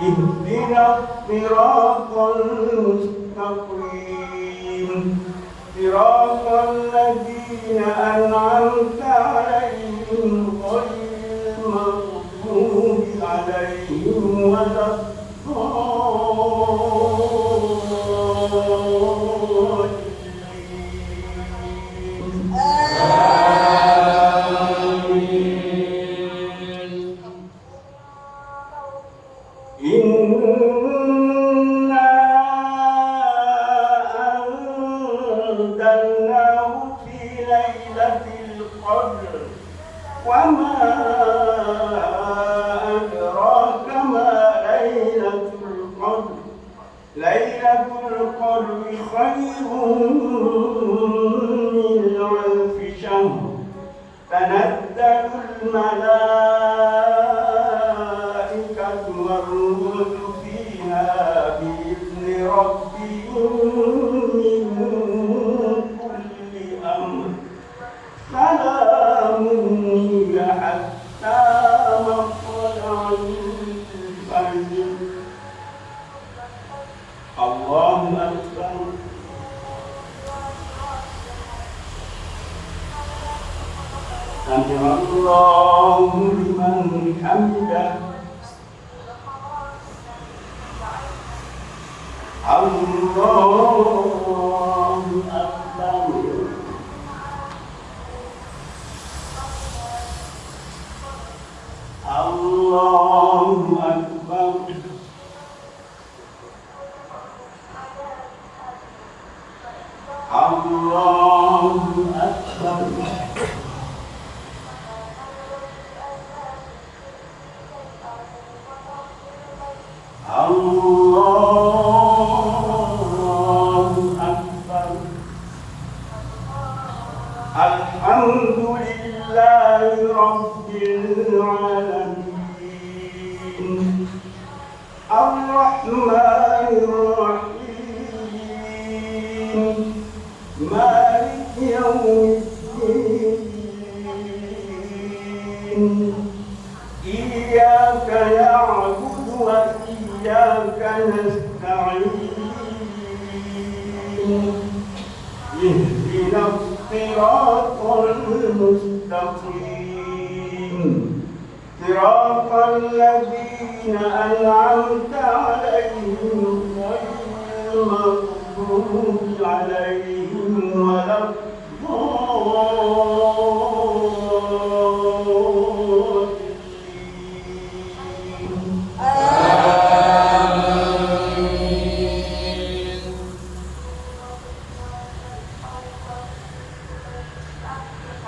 اهدنا الصراط المستقيم صراط الذين أنعمت عليهم غير المغضوب عليهم ولا إنا أنزلناه في ليلة القدر وما أدراك ما ليلة القدر ليلة القدر خير من ألف شهر تنزل الملائكة والروح فيها بإذن ربهم من كل أمر سلام هي حتى مطلع الفجر الله أكبر سمع الله لمن حمده الله أكبر الله أكبر الله أكبر الله أكبر الحمد لله رب العالمين الرحمن الرحيم مالك يوم الدين إياك نعبد وإياك نستعين اهدنا الصراط المستقيم صراط الذين أنعمت عليهم غير المغضوب عليهم ولا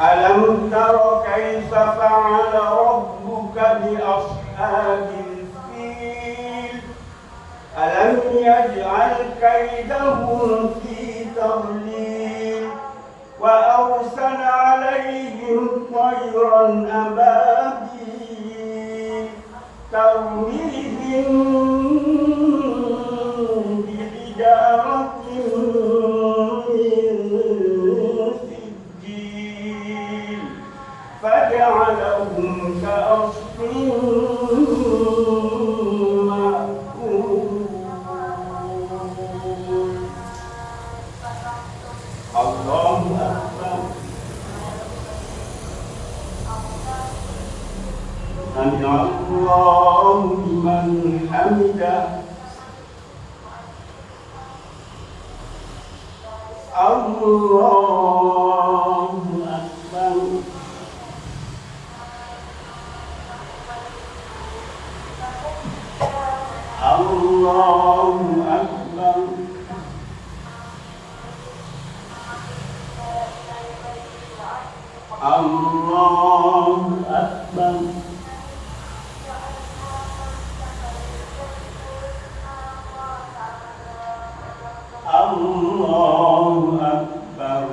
ألم تر كيف فعل ربك بأصحاب الفيل ألم يجعل كيدهم في تضليل وأرسل عليهم طيرا أبابيل ترميهم بحجارة فجعلهم كعصف مأكول الله أكبر سمع الله لمن حمده الله أكبر الله أكبر الله أكبر الله أكبر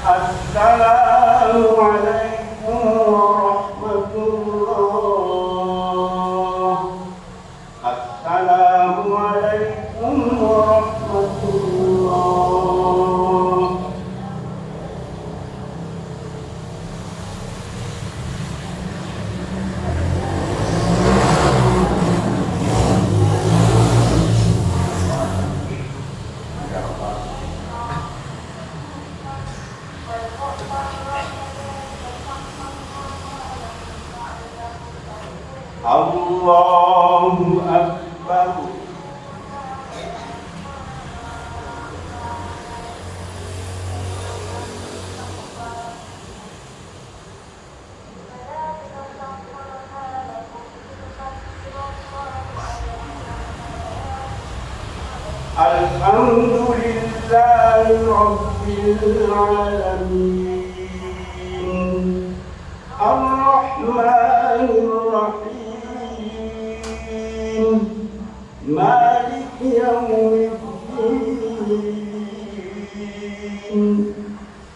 السلام عليكم ورحمة الله. السلام عليكم ورحمة الله. الله أكبر. الحمد لله رب العالمين الرحمن الرحيم مالك يوم الدين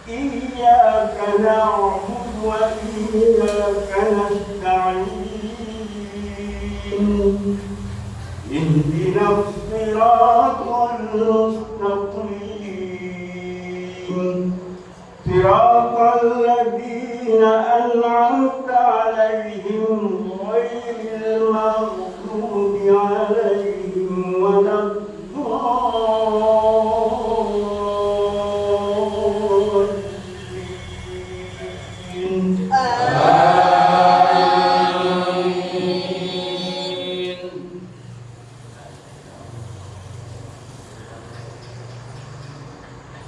إياك نعبد وإياك نستعين اهدنا الصراط المستقيم صراط الذين أنعمت عليهم غير المغضوب عليهم ولا الضالين.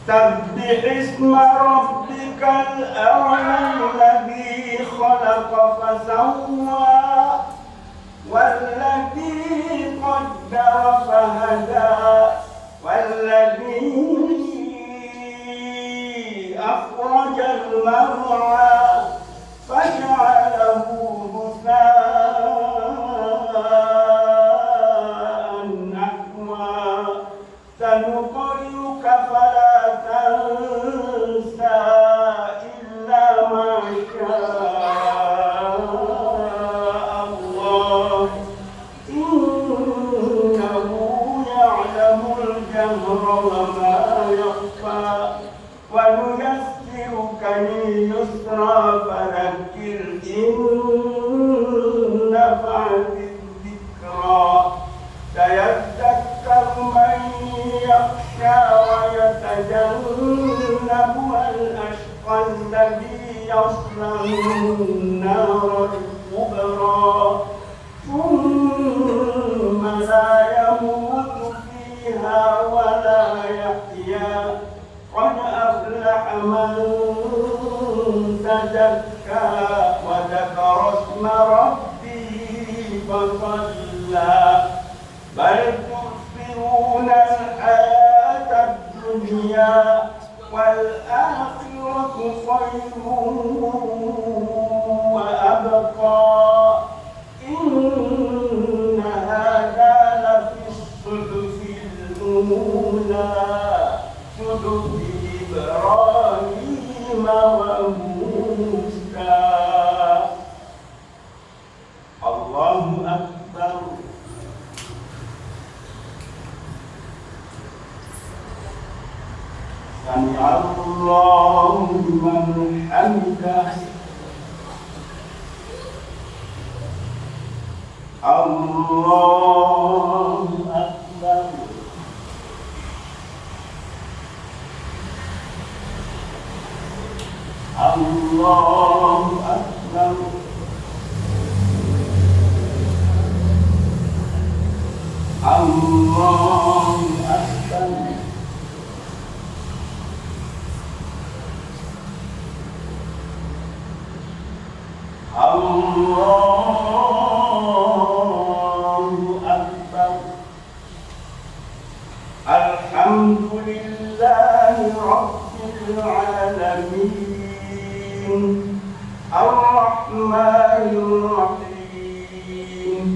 سبح اسم ربك الأعلى الذي خلق فسوى والذي قدر فهدى والذي أخرج المرعى فجعله غثاء نحوا سنقرئك فلا تنسى إلا ما شاء الله إنه يعلم الجهر وما يخفى ونيسرك لليسرى فذكر إن نفعت الذكرى سيذكر من يخشى ويتجنبها الأشقى الذي يصلى النار الكبرى ثم لا يموت فيها ولا يحيا قد أفلح من تزكى وذكر اسم ربه فصلى بل تؤثرون الحياة الدنيا والآخرة خير وأبقى إن هذا لفي الصحف الأولى صحف إبراهيم وموسى. الله أكبر. سمع الله لمن حمده. الله أكبر. الله أكبر. الله أكبر. الله أكبر. الحمد لله رب العالمين الرحمن الرحيم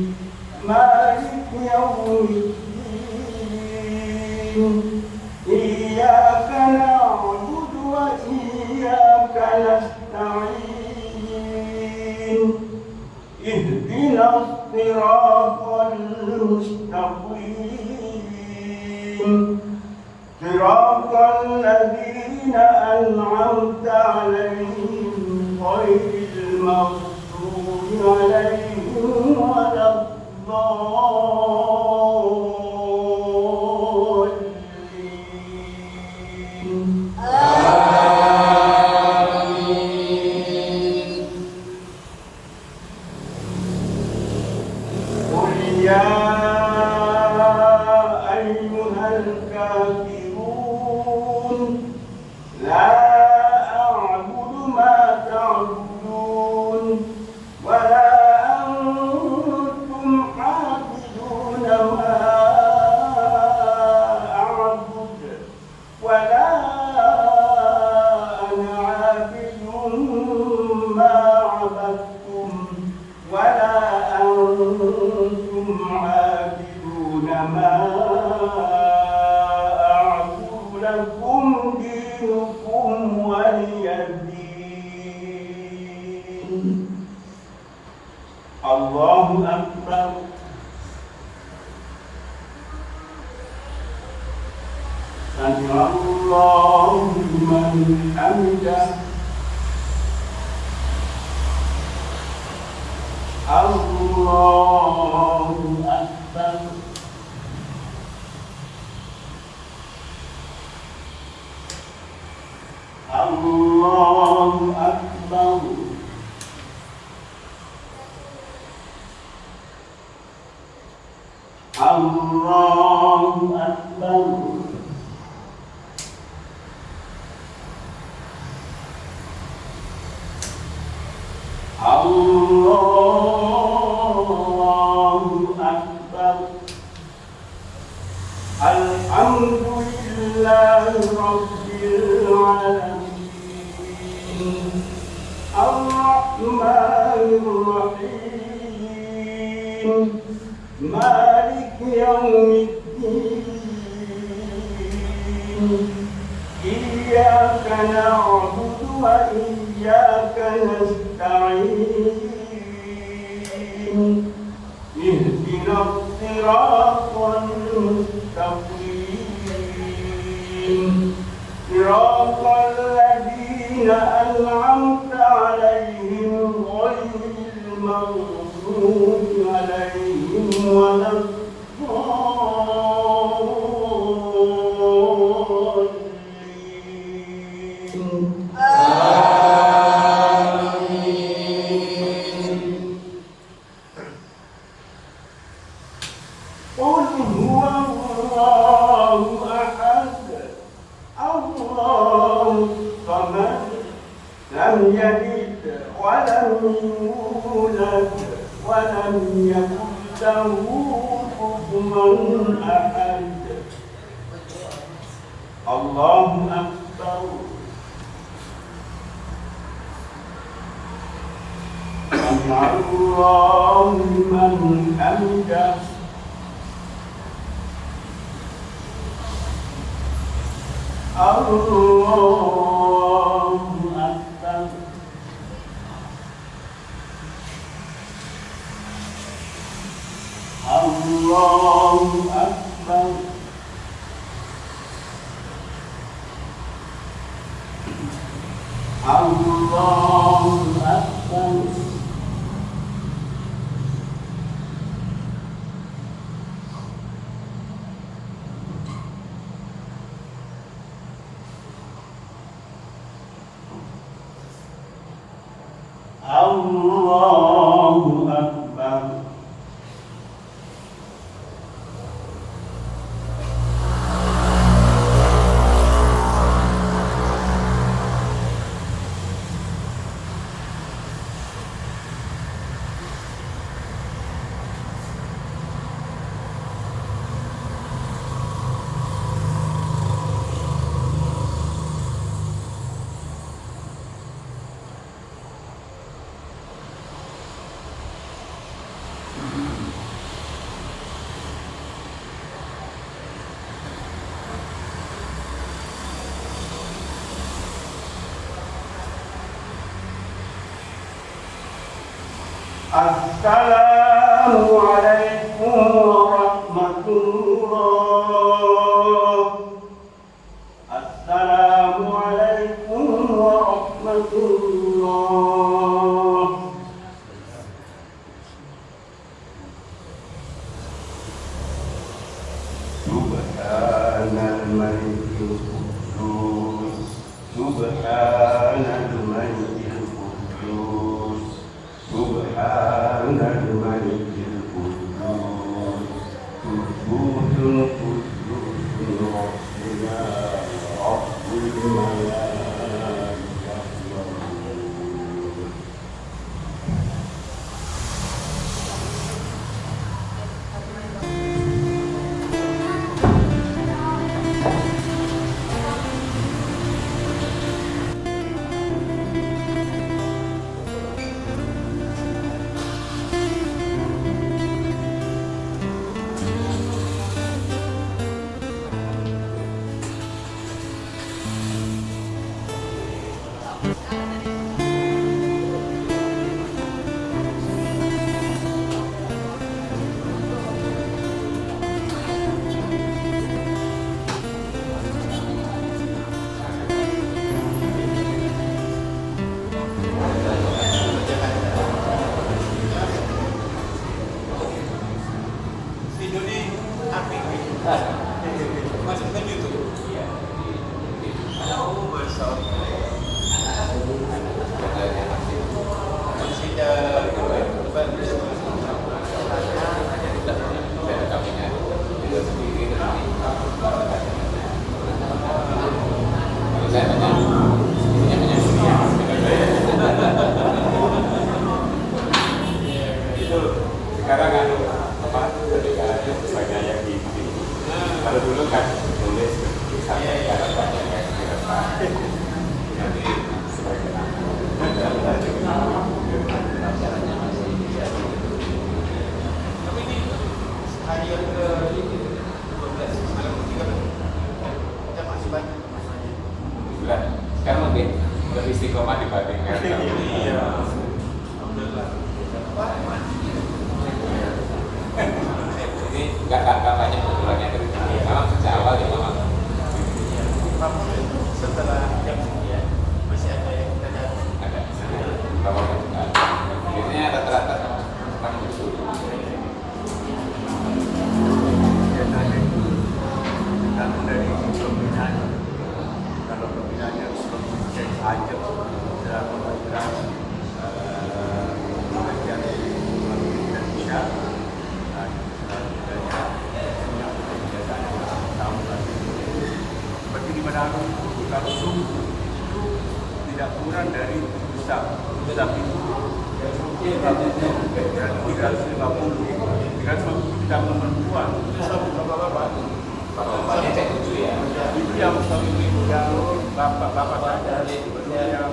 مالك يوم الدين إياك نعبد وإياك المستقيم صراط الذين أنعمت عليهم غير المغضوب عليهم ولا الضالين آمين. قل يا أيها الكافرون لا أعبد ما تعبدون ولا أنتم عابدون ما أعبد ولا أنا عابد ما عبدتم ولا أنتم عابدون ما أعبد لكم دينكم ولي الدين. الله أكبر. سمع الله لمن حمده. الله أكبر. الله أكبر. الله أكبر. الله أكبر. الحمد لله رب العالمين الرحمن الرحيم مالك يوم الدين إياك نعبد وإياك نستعين اهدنا الصراط المستقيم صراط الذين أنعمت عليهم غير المغضوب عليهم ولا الضالين آمين. قل هو الله أحد الله الصمد لم يلد ولم يولد ولم يكن له كفوا أحد. الله أكبر. سمع الله لمن حمده. الله أكبر. الله أكبر. الله أكبر. الله أكبر. السلام عليكم ورحمة Subhanal Malikil Qudus, Subhanal Malikil Qudus, Subhanal Malikil Qudus, Subuhul Qudus, Rabbuna Rabbul Malaikati Wal-Ruh. Sekarang kan apa ketika sebagai yang di kalau dulu kan tulis sampai sekarang banyak yang direkam nanti sebagai Tapi ini hari yang ke-12 malam ke-13 kita masih banyak masanya. bulan kan lebih istiqomah dibandingkan Iya. Alhamdulillah. ini nggak banyak kebetulannya memang sejak awal ya memang Setelah jam sekian masih ada yang kita ada beberapa biasanya rata-rata kan begitu. Biasanya itu tergantung dari pembinaan. Kalau pembinaannya sebelum cek saja dalam pembinaan pengajian dan bisa seperti di Manado kalau subuh itu tidak kurang dari Ustaz itu 350 kita perempuan Bapaknya cek 7 ya. itu yang bapak-bapak saja, belum yang